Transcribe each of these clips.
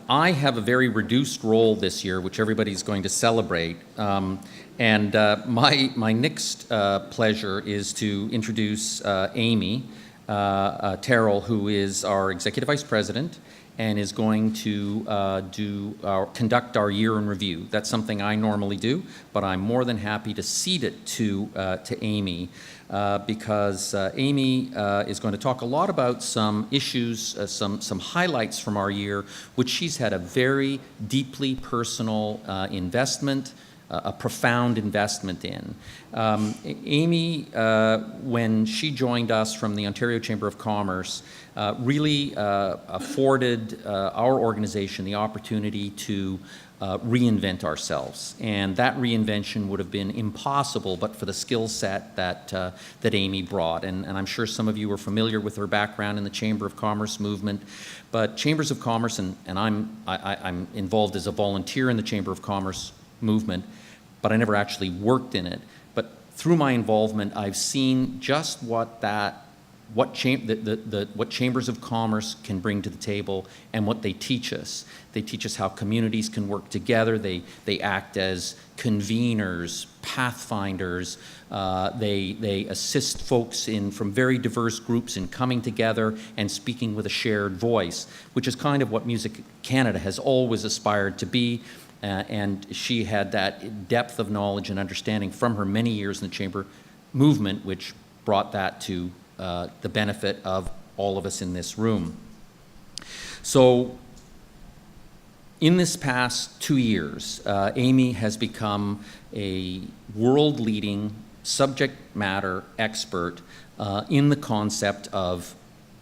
I have a very reduced role this year, which everybody's going to celebrate. And my next pleasure is to introduce Amy Terrill, who is our Executive Vice President and is going to conduct our year in review. That's something I normally do, but I'm more than happy to cede it to Amy because Amy is going to talk a lot about some issues, some highlights from our year, which she's had a very deeply personal investment, a profound investment in. Amy, when she joined us from the Ontario Chamber of Commerce, really afforded our organization the opportunity to reinvent ourselves. And that reinvention would have been impossible but for the skill set that Amy brought. And I'm sure some of you are familiar with her background in the Chamber of Commerce movement. But Chambers of Commerce, and I'm involved as a volunteer in the Chamber of Commerce movement, but I never actually worked in it. But through my involvement, I've seen just what Chambers of Commerce can bring to the table and what they teach us. They teach us how communities can work together. They act as conveners, pathfinders. They assist folks from very diverse groups in coming together and speaking with a shared voice, which is kind of what Music Canada has always aspired to be. And she had that depth of knowledge and understanding from her many years in the chamber movement, which brought that to the benefit of all of us in this room. So in this past 2 years, Amy has become a world-leading subject matter expert in the concept of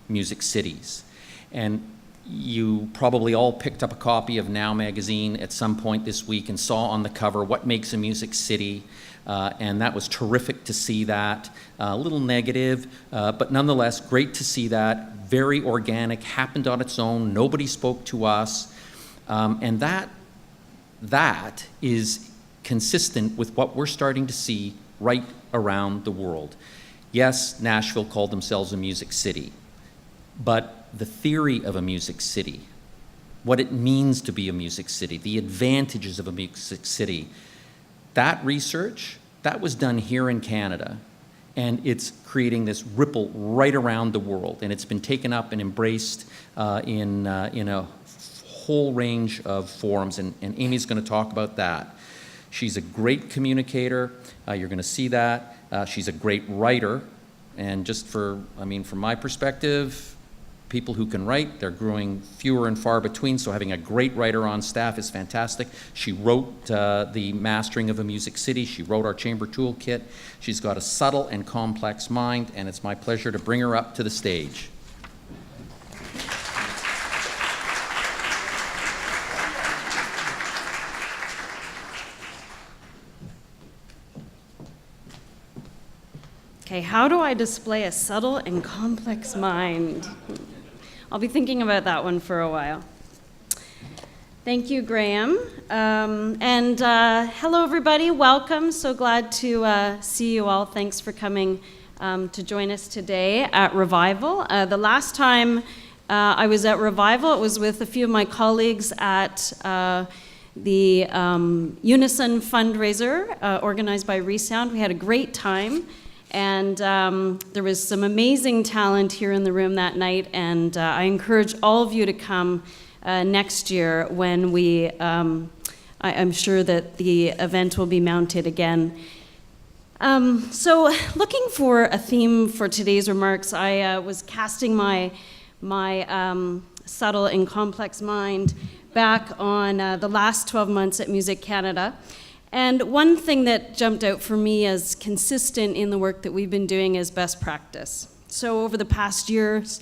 music cities. And you probably all picked up a copy of Now magazine at some point this week and saw on the cover what makes a music city, and that was terrific to see that. A little negative, but nonetheless great to see that. Very organic, happened on its own, nobody spoke to us, and that is consistent with what we're starting to see right around the world. Yes, Nashville called themselves a music city, but the theory of a music city, what it means to be a music city, the advantages of a music city, that research, that was done here in Canada, and it's creating this ripple right around the world, and it's been taken up and embraced in a whole range of forums, and Amy's going to talk about that. She's a great communicator, you're going to see that. She's a great writer, and just from my perspective, people who can write, they're growing fewer and far between, so having a great writer on staff is fantastic. She wrote the Mastering of a Music City. She wrote our Chamber Toolkit. She's got a subtle and complex mind, and it's my pleasure to bring her up to the stage. Okay, how do I display a subtle and complex mind? I'll be thinking about that one for a while. Thank you, Graham. And hello, everybody. Welcome. So glad to see you all. Thanks for coming to join us today at Revival. The last time I was at Revival, it was with a few of my colleagues at the Unison fundraiser organized by Resound. We had a great time. And there was some amazing talent here in the room that night, and I encourage all of you to come next year when I'm sure that the event will be mounted again. So looking for a theme for today's remarks, I was casting my subtle and complex mind back on the last 12 months at Music Canada. And one thing that jumped out for me as consistent in the work that we've been doing is best practice. So over the past years,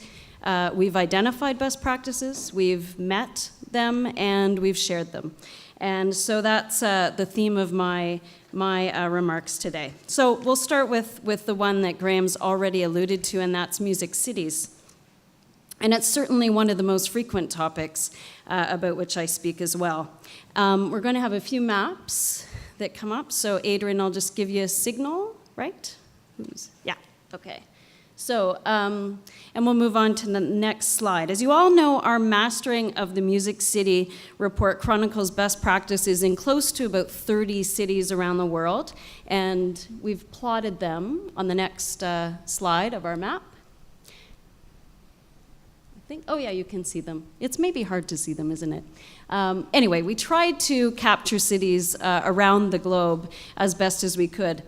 we've identified best practices, we've met them, and we've shared them. And so that's the theme of my remarks today. So we'll start with the one that Graham's already alluded to, and that's music cities. And it's certainly one of the most frequent topics about which I speak as well. We're going to have a few maps that come up. So Adrian, I'll just give you a signal, right? Yeah, okay. So, and we'll move on to the next slide. As you all know, our Mastering of the Music City report chronicles best practices in close to about 30 cities around the world, and we've plotted them on the next slide of our map. Oh yeah, you can see them. It's maybe hard to see them, isn't it? Anyway, we tried to capture cities around the globe as best as we could.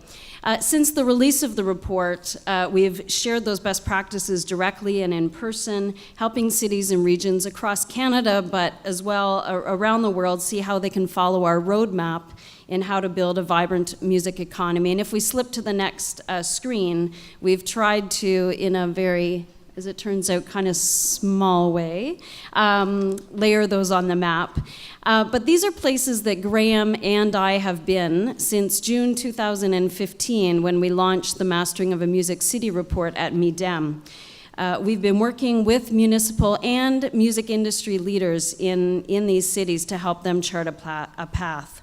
Since the release of the report, we've shared those best practices directly and in person, helping cities and regions across Canada, but as well around the world, see how they can follow our roadmap in how to build a vibrant music economy. And if we slip to the next screen, we've tried to, in a very, as it turns out, kind of small way, layer those on the map. But these are places that Graham and I have been since June 2015, when we launched the Mastering of a Music City report at MIDEM. We've been working with municipal and music industry leaders in these cities to help them chart a path.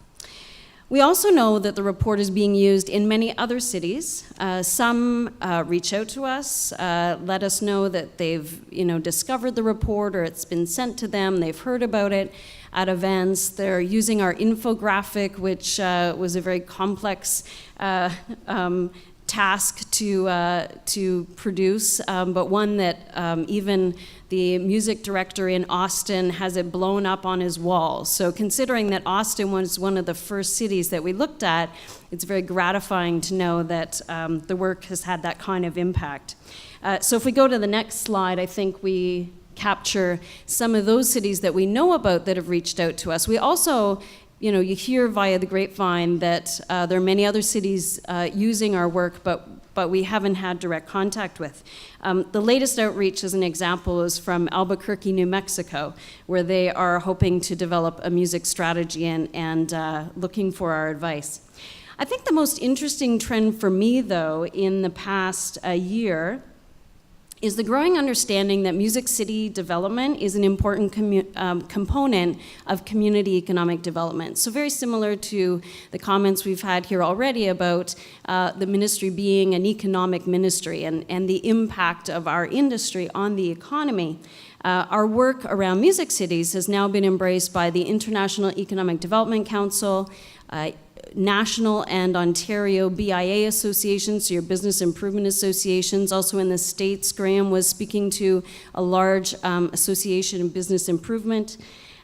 We also know that the report is being used in many other cities. Some reach out to us, let us know that they've discovered the report, or it's been sent to them, they've heard about it at events. They're using our infographic, which was a very complex task to produce, but one that even the music director in Austin has it blown up on his wall. So considering that Austin was one of the first cities that we looked at, it's very gratifying to know that the work has had that kind of impact. So if we go to the next slide, I think we capture some of those cities that we know about that have reached out to us. We also, you hear via the grapevine that there are many other cities using our work, but we haven't had direct contact with. The latest outreach, as an example, is from Albuquerque, New Mexico, where they are hoping to develop a music strategy and looking for our advice. I think the most interesting trend for me, though, in the past year is the growing understanding that music city development is an important component of community economic development. So very similar to the comments we've had here already about the ministry being an economic ministry and the impact of our industry on the economy. Our work around music cities has now been embraced by the International Economic Development Council, national and Ontario BIA associations, so your business improvement associations. Also in the States, Graham was speaking to a large association in business improvement.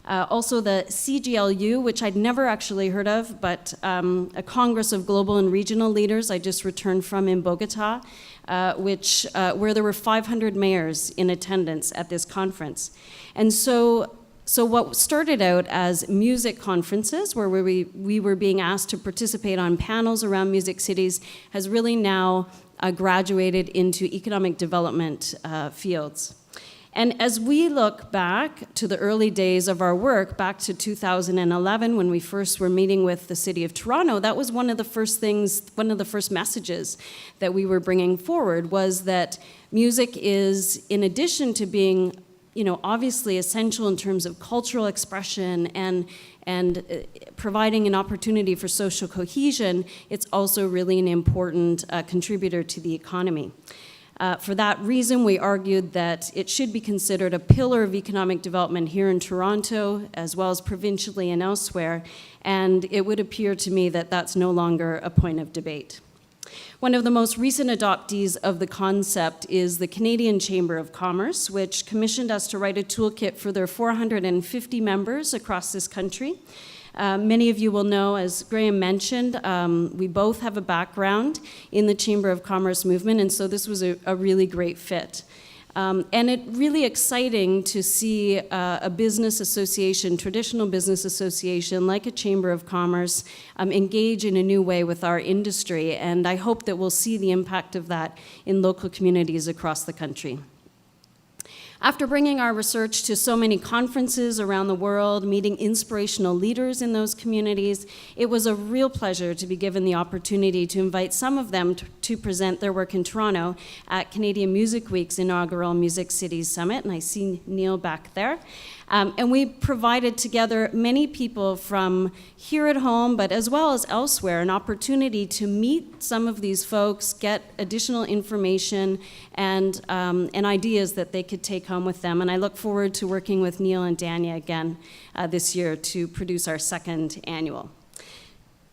Also the CGLU, which I'd never actually heard of, but a Congress of Global and Regional Leaders I just returned from in Bogota, where there were 500 mayors in attendance at this conference. And so what started out as music conferences, where we were being asked to participate on panels around music cities, has really now graduated into economic development fields. And as we look back to the early days of our work, back to 2011, when we first were meeting with the City of Toronto, that was one of the first messages that we were bringing forward, was that music is, in addition to being obviously essential in terms of cultural expression and providing an opportunity for social cohesion, it's also really an important contributor to the economy. For that reason, we argued that it should be considered a pillar of economic development here in Toronto, as well as provincially and elsewhere, and it would appear to me that that's no longer a point of debate. One of the most recent adoptees of the concept is the Canadian Chamber of Commerce, which commissioned us to write a toolkit for their 450 members across this country. Many of you will know, as Graham mentioned, we both have a background in the Chamber of Commerce movement, and so this was a really great fit. And it's really exciting to see a business association, traditional business association like a Chamber of Commerce, engage in a new way with our industry. And I hope that we'll see the impact of that in local communities across the country. After bringing our research to so many conferences around the world, meeting inspirational leaders in those communities, it was a real pleasure to be given the opportunity to invite some of them to present their work in Toronto at Canadian Music Week's inaugural Music Cities Summit, and I see Neil back there. And we provided together many people from here at home, but as well as elsewhere, an opportunity to meet some of these folks, get additional information and ideas that they could take home with them. And I look forward to working with Neil and Dania again this year to produce our second annual.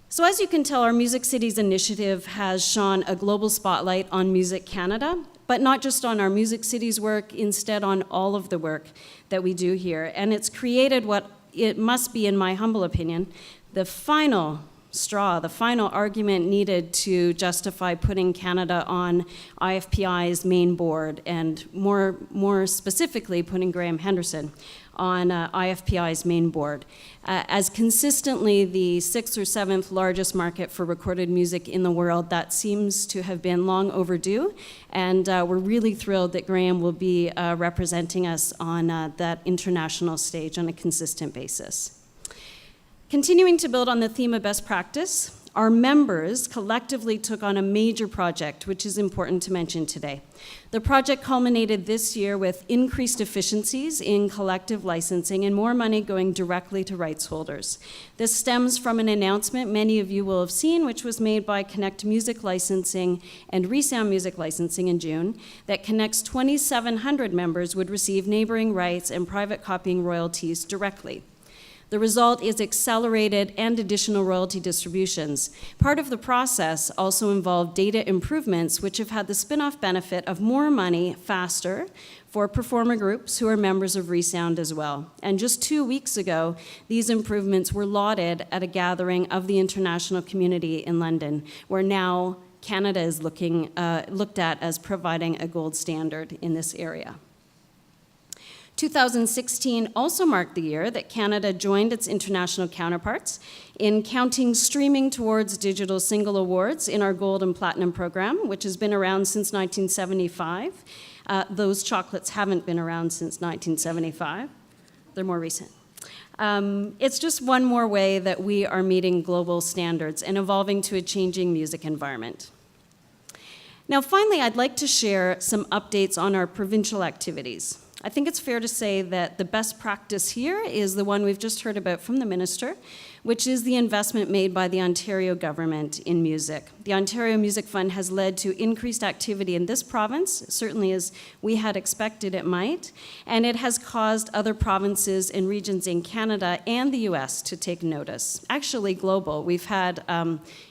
So as you can tell, our Music Cities initiative has shone a global spotlight on Music Canada, but not just on our Music Cities work, instead on all of the work that we do here. And it's created what it must be, in my humble opinion, the final straw, the final argument needed to justify putting Canada on IFPI's main board, and more specifically, putting Graham Henderson on IFPI's main board. As consistently the 6th or 7th largest market for recorded music in the world, that seems to have been long overdue, and we're really thrilled that Graham will be representing us on that international stage on a consistent basis. Continuing to build on the theme of best practice, our members collectively took on a major project, which is important to mention today. The project culminated this year with increased efficiencies in collective licensing and more money going directly to rights holders. This stems from an announcement many of you will have seen, which was made by Connect Music Licensing and Resound Music Licensing in June, that Connect's 2,700 members would receive neighboring rights and private copying royalties directly. The result is accelerated and additional royalty distributions. Part of the process also involved data improvements, which have had the spin-off benefit of more money faster for performer groups who are members of Resound as well. And just 2 weeks ago, these improvements were lauded at a gathering of the international community in London, where now Canada is looked at as providing a gold standard in this area. 2016 also marked the year that Canada joined its international counterparts in counting streaming towards digital single awards in our gold and platinum program, which has been around since 1975. Those chocolates haven't been around since 1975. They're more recent. It's just one more way that we are meeting global standards and evolving to a changing music environment. Now, finally, I'd like to share some updates on our provincial activities. I think it's fair to say that the best practice here is the one we've just heard about from the minister, which is the investment made by the Ontario government in music. The Ontario Music Fund has led to increased activity in this province, certainly as we had expected it might, and it has caused other provinces and regions in Canada and the US to take notice. Actually global. We've had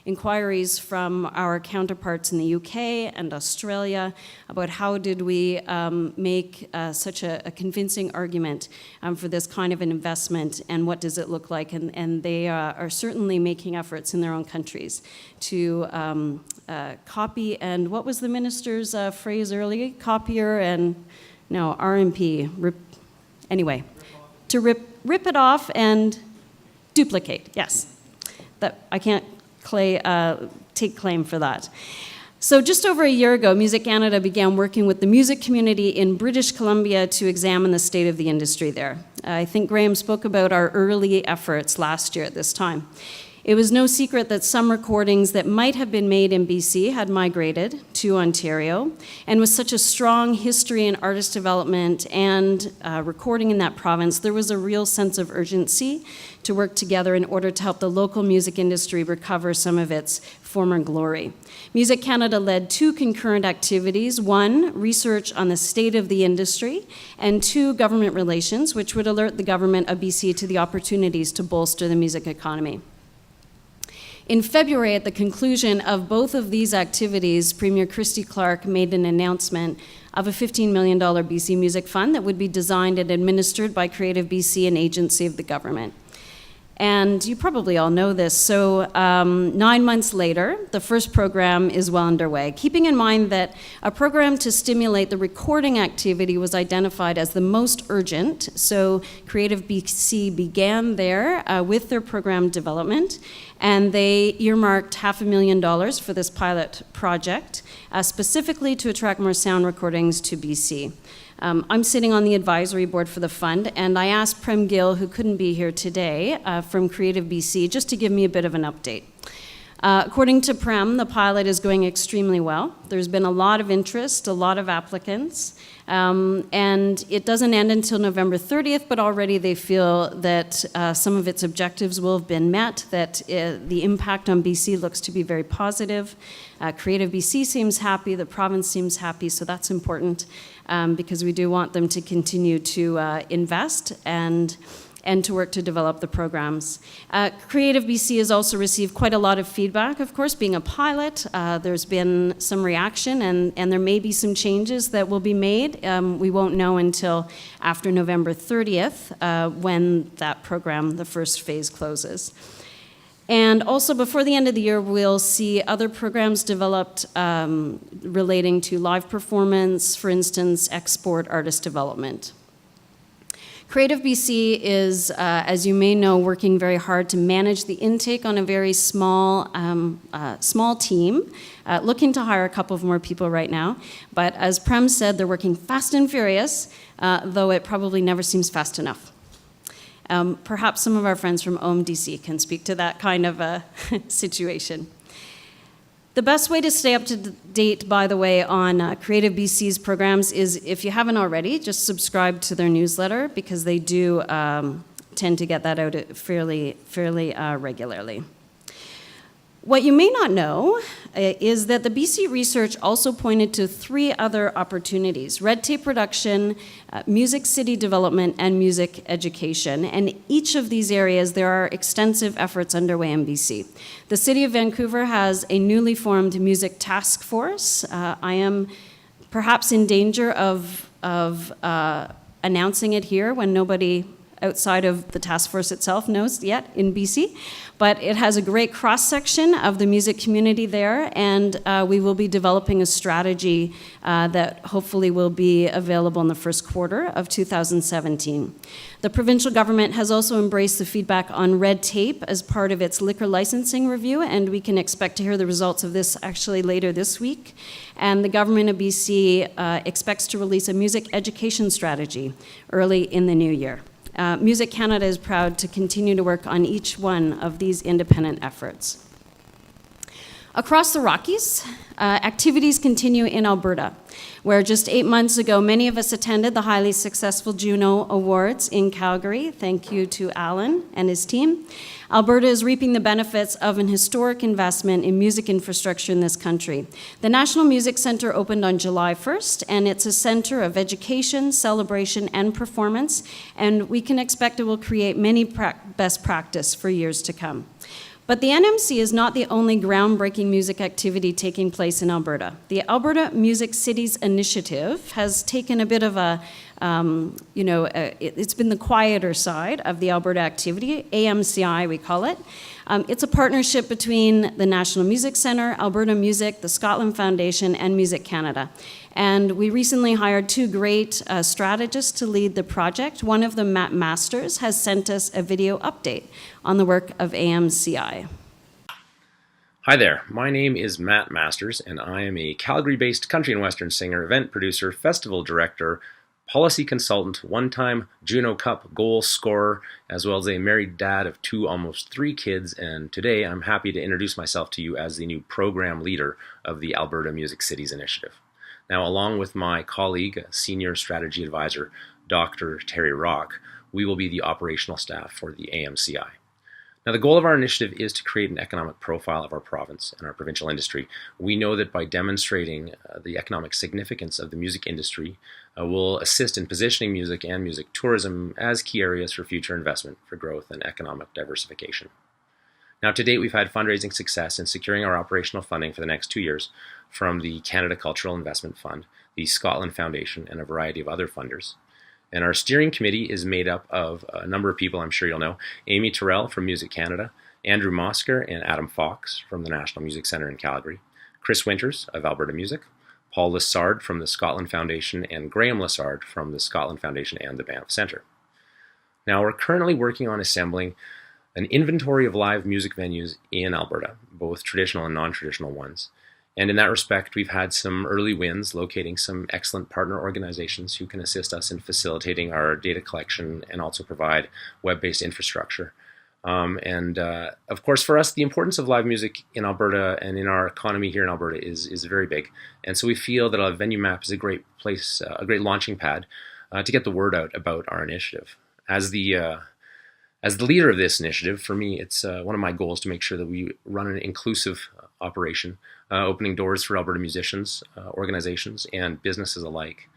inquiries from our counterparts in the UK and Australia about how did we make such a convincing argument for this kind of an investment, and what does it look like, and they are certainly making efforts in their own countries to copy, and what was the minister's phrase earlier? Copier and, no, RMP. Anyway, to rip it off and duplicate, yes. That I can't take claim for that. So just over a year ago, Music Canada began working with the music community in British Columbia to examine the state of the industry there. I think Graham spoke about our early efforts last year at this time. It was no secret that some recordings that might have been made in BC had migrated to Ontario, and with such a strong history in artist development and recording in that province, there was a real sense of urgency to work together in order to help the local music industry recover some of its former glory. Music Canada led 2 concurrent activities: 1, research on the state of the industry, and 2, government relations, which would alert the government of BC to the opportunities to bolster the music economy. In February, at the conclusion of both of these activities, Premier Christy Clark made an announcement of a $15 million BC Music Fund that would be designed and administered by Creative BC, an agency of the government. And you probably all know this, so 9 months later, the first program is well underway. Keeping in mind that a program to stimulate the recording activity was identified as the most urgent, so Creative BC began there with their program development, and they earmarked $500,000 for this pilot project, specifically to attract more sound recordings to BC. I'm sitting on the advisory board for the fund, and I asked Prem Gill, who couldn't be here today, from Creative BC, just to give me a bit of an update. According to Prem, the pilot is going extremely well. There's been a lot of interest, a lot of applicants, and it doesn't end until November 30th, but already they feel that some of its objectives will have been met, that the impact on BC looks to be very positive. Creative BC seems happy, the province seems happy, so that's important because we do want them to continue to invest and to work to develop the programs. Creative BC has also received quite a lot of feedback, of course, being a pilot. There's been some reaction, and there may be some changes that will be made. We won't know until after November 30th when that program, the first phase, closes. And also before the end of the year, we'll see other programs developed relating to live performance, for instance, export artist development. Creative BC is, as you may know, working very hard to manage the intake on a very small team, looking to hire a couple of more people right now. But as Prem said, they're working fast and furious, though it probably never seems fast enough. Perhaps some of our friends from OMDC can speak to that kind of a situation. The best way to stay up to date, by the way, on Creative BC's programs is, if you haven't already, just subscribe to their newsletter, because they do tend to get that out fairly regularly. What you may not know is that the BC research also pointed to 3 other opportunities: red tape reduction, music city development, and music education. And each of these areas, there are extensive efforts underway in BC. The City of Vancouver has a newly formed music task force. I am perhaps in danger of announcing it here when nobody outside of the task force itself knows yet in BC, but it has a great cross-section of the music community there, and we will be developing a strategy that hopefully will be available in the first quarter of 2017. The provincial government has also embraced the feedback on red tape as part of its liquor licensing review, and we can expect to hear the results of this actually later this week. And the government of BC expects to release a music education strategy early in the new year. Music Canada is proud to continue to work on each one of these independent efforts. Across the Rockies, activities continue in Alberta, where just 8 months ago, many of us attended the highly successful Juno Awards in Calgary. Thank you to Alan and his team. Alberta is reaping the benefits of an historic investment in music infrastructure in this country. The National Music Centre opened on July 1st, and it's a centre of education, celebration, and performance, and we can expect it will create many best practice for years to come. But the NMC is not the only groundbreaking music activity taking place in Alberta. The Alberta Music Cities Initiative has taken a bit of a, it's been the quieter side of the Alberta activity, AMCI we call it. It's a partnership between the National Music Centre, Alberta Music, the Scotland Foundation, and Music Canada. And we recently hired 2 great strategists to lead the project. One of them, Matt Masters, has sent us a video update on the work of AMCI. Hi there, my name is Matt Masters, and I am a Calgary-based country and western singer, event producer, festival director, policy consultant, one-time Juno Cup goal scorer, as well as a married dad of 2, almost 3 kids, and today I'm happy to introduce myself to you as the new program leader of the Alberta Music Cities Initiative. Now, along with my colleague, Senior Strategy Advisor, Dr. Terrill, we will be the operational staff for the AMCI. Now, the goal of our initiative is to create an economic profile of our province and our provincial industry. We know that by demonstrating the economic significance of the music industry, will assist in positioning music and music tourism as key areas for future investment for growth and economic diversification. Now, to date, we've had fundraising success in securing our operational funding for the next 2 years from the Canada Cultural Investment Fund, the Scotland Foundation, and a variety of other funders. And our steering committee is made up of a number of people I'm sure you'll know: Amy Terrill from Music Canada, Andrew Mosker and Adam Fox from the National Music Centre in Calgary, Chris Winters of Alberta Music, Paul Lessard from the Scotland Foundation, and Graham Lessard from the Scotland Foundation and the Banff Centre. Now, we're currently working on assembling an inventory of live music venues in Alberta, both traditional and non-traditional ones. And in that respect, we've had some early wins locating some excellent partner organizations who can assist us in facilitating our data collection and also provide web-based infrastructure. Of course, for us, the importance of live music in Alberta and in our economy here in Alberta is very big. And so we feel that a venue map is a great place, a great launching pad to get the word out about our initiative. As the leader of this initiative, for me, it's one of my goals to make sure that we run an inclusive operation, opening doors for Alberta musicians, organizations, and businesses alike.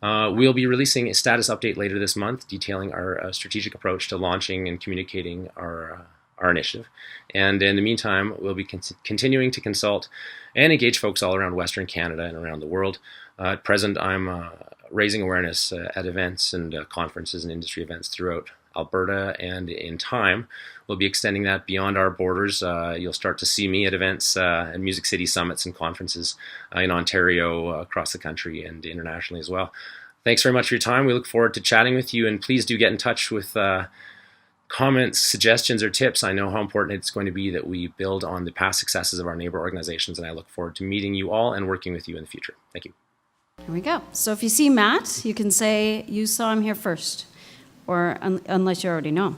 We'll be releasing a status update later this month detailing our strategic approach to launching and communicating our initiative. And in the meantime, we'll be continuing to consult and engage folks all around Western Canada and around the world. At present, I'm raising awareness at events and conferences and industry events throughout Alberta, and in time, we'll be extending that beyond our borders. You'll start to see me at events and Music City summits and conferences in Ontario, across the country, and internationally as well. Thanks very much for your time. We look forward to chatting with you, and please do get in touch with comments, suggestions, or tips. I know how important it's going to be that we build on the past successes of our neighbor organizations, and I look forward to meeting you all and working with you in the future. Thank you. Here we go. So if you see Matt, you can say you saw him here first, or unless you already know.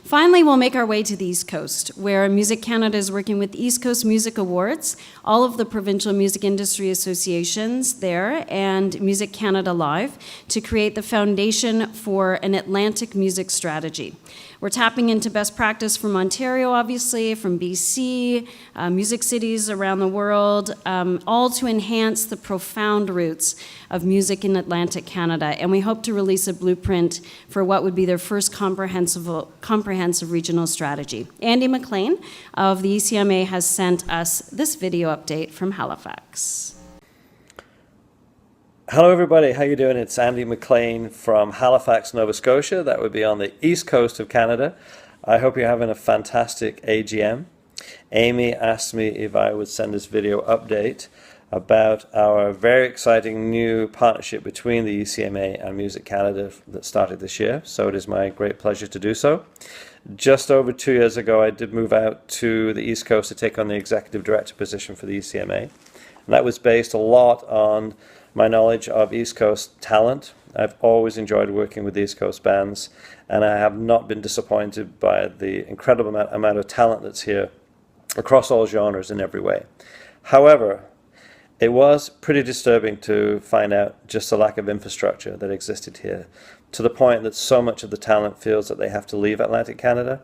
Finally, we'll make our way to the East Coast, where Music Canada is working with East Coast Music Awards, all of the provincial music industry associations there, and Music Canada Live to create the foundation for an Atlantic music strategy. We're tapping into best practice from Ontario, obviously, from BC, music cities around the world, all to enhance the profound roots of music in Atlantic Canada. And we hope to release a blueprint for what would be their first comprehensive regional strategy. Andy McLean of the ECMA has sent us this video update from Halifax. Hello everybody, how you doing? It's Andy McLean from Halifax, Nova Scotia. That would be on the east coast of Canada. I hope you're having a fantastic AGM. Amy asked me if I would send this video update about our very exciting new partnership between the ECMA and Music Canada that started this year. So it is my great pleasure to do so. Just over 2 years ago, I did move out to the East Coast to take on the executive director position for the ECMA. And that was based a lot on my knowledge of East Coast talent. I've always enjoyed working with East Coast bands, and I have not been disappointed by the incredible amount of talent that's here across all genres in every way. However, it was pretty disturbing to find out just the lack of infrastructure that existed here, to the point that so much of the talent feels that they have to leave Atlantic Canada.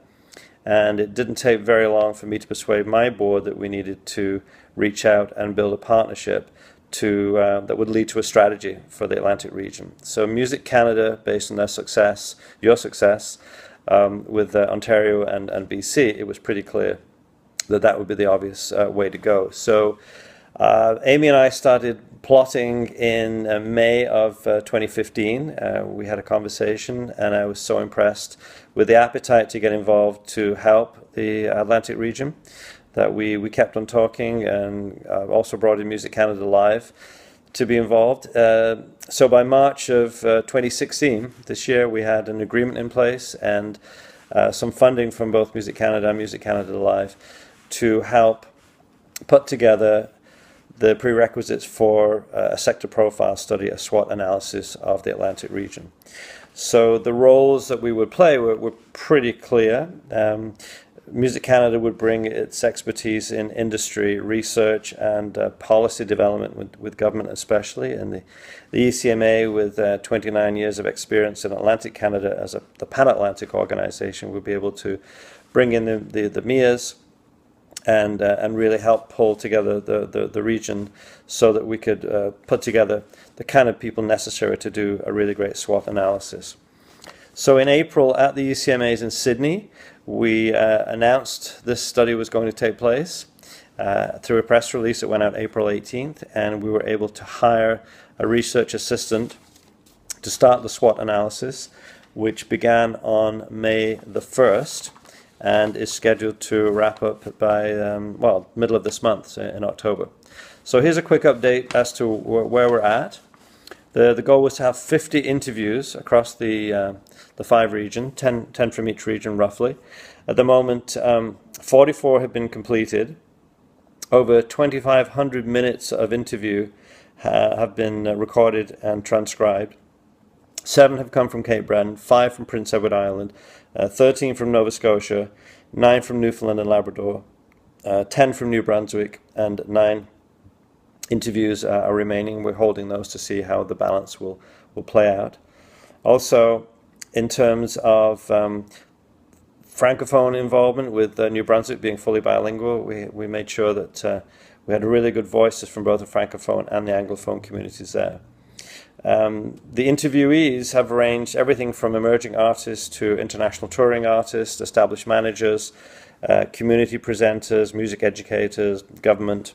And it didn't take very long for me to persuade my board that we needed to reach out and build a partnership that would lead to a strategy for the Atlantic region. So Music Canada, based on their success, your success, with Ontario and BC, it was pretty clear that that would be the obvious way to go. So Amy and I started plotting in May of 2015. We had a conversation, and I was so impressed with the appetite to get involved to help the Atlantic region that we kept on talking, and also brought in Music Canada Live to be involved. So by March of 2016, this year, we had an agreement in place and some funding from both Music Canada and Music Canada Live to help put together the prerequisites for a sector profile study, a SWOT analysis of the Atlantic region. So the roles that we would play were pretty clear. Music Canada would bring its expertise in industry research and policy development with government especially, and the ECMA with 29 years of experience in Atlantic Canada as the Pan-Atlantic organization would be able to bring in the MEAs and really help pull together the region so that we could put together the kind of people necessary to do a really great SWOT analysis. So in April at the ECMAs in Sydney, we announced this study was going to take place through a press release that went out April 18th, and we were able to hire a research assistant to start the SWOT analysis, which began on May the 1st and is scheduled to wrap up by, middle of this month, in October. So here's a quick update as to where we're at. The goal was to have 50 interviews across the 5 regions, 10 from each region roughly. At the moment, 44 have been completed, Over 2,500 minutes of interview have been recorded and transcribed. 7 have come from Cape Breton, 5 from Prince Edward Island, 13 from Nova Scotia, 9 from Newfoundland and Labrador, 10 from New Brunswick, and 9 interviews are remaining. We're holding those to see how the balance will play out. Also, in terms of Francophone involvement, with New Brunswick being fully bilingual, we made sure that we had really good voices from both the Francophone and the Anglophone communities there. The interviewees have ranged everything from emerging artists to international touring artists, established managers, community presenters, music educators, government,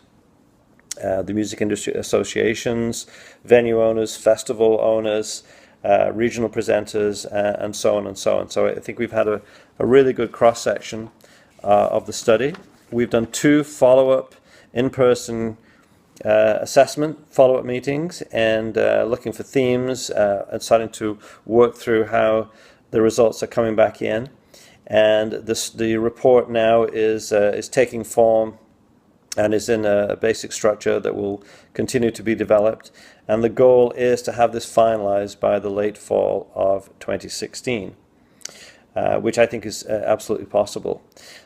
the music industry associations, venue owners, festival owners, regional presenters, and so on and so on. So I think we've had a really good cross-section of the study. We've done 2 follow-up in-person assessment follow-up meetings and looking for themes and starting to work through how the results are coming back in. And the report now is taking form and is in a basic structure that will continue to be developed. And the goal is to have this finalized by the late fall of 2016. Which I think is absolutely possible.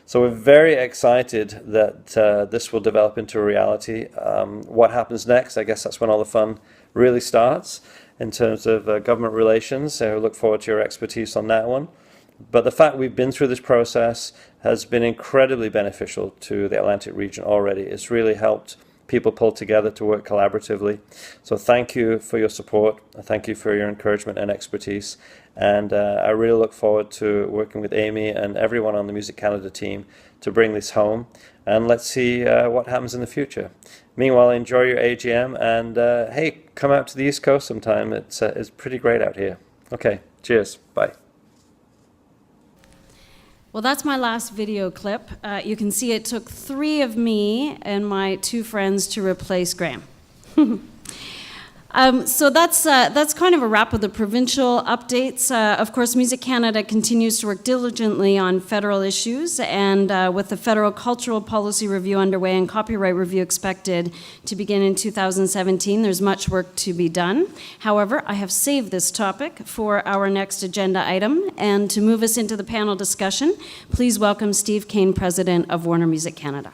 So we're very excited that this will develop into a reality. What happens next? I guess that's when all the fun really starts in terms of government relations. So I look forward to your expertise on that one. But the fact we've been through this process has been incredibly beneficial to the Atlantic region already. It's really helped people pull together to work collaboratively. So thank you for your support. Thank you for your encouragement and expertise. And I really look forward to working with Amy and everyone on the Music Canada team to bring this home. And let's see what happens in the future. Meanwhile, enjoy your AGM and hey, come out to the East Coast sometime. It's pretty great out here. Okay, cheers. Bye. Well, that's my last video clip. You can see it took 3 of me and my 2 friends to replace Graham. So that's kind of a wrap of the provincial updates. Of course, Music Canada continues to work diligently on federal issues, and with the federal cultural policy review underway and copyright review expected to begin in 2017, there's much work to be done. However, I have saved this topic for our next agenda item, and to move us into the panel discussion, please welcome Steve Kane, President of Warner Music Canada.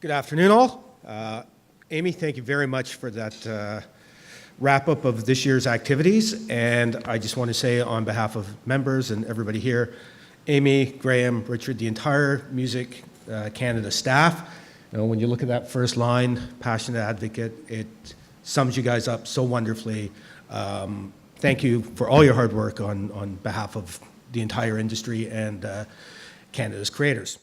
Good afternoon, all. Amy, thank you very much for that wrap-up of this year's activities. And I just want to say on behalf of members and everybody here, Amy, Graham, Richard, the entire Music Canada staff, you know, when you look at that first line, passionate advocate, it sums you guys up so wonderfully. Thank you for all your hard work on behalf of the entire industry and Canada's creators.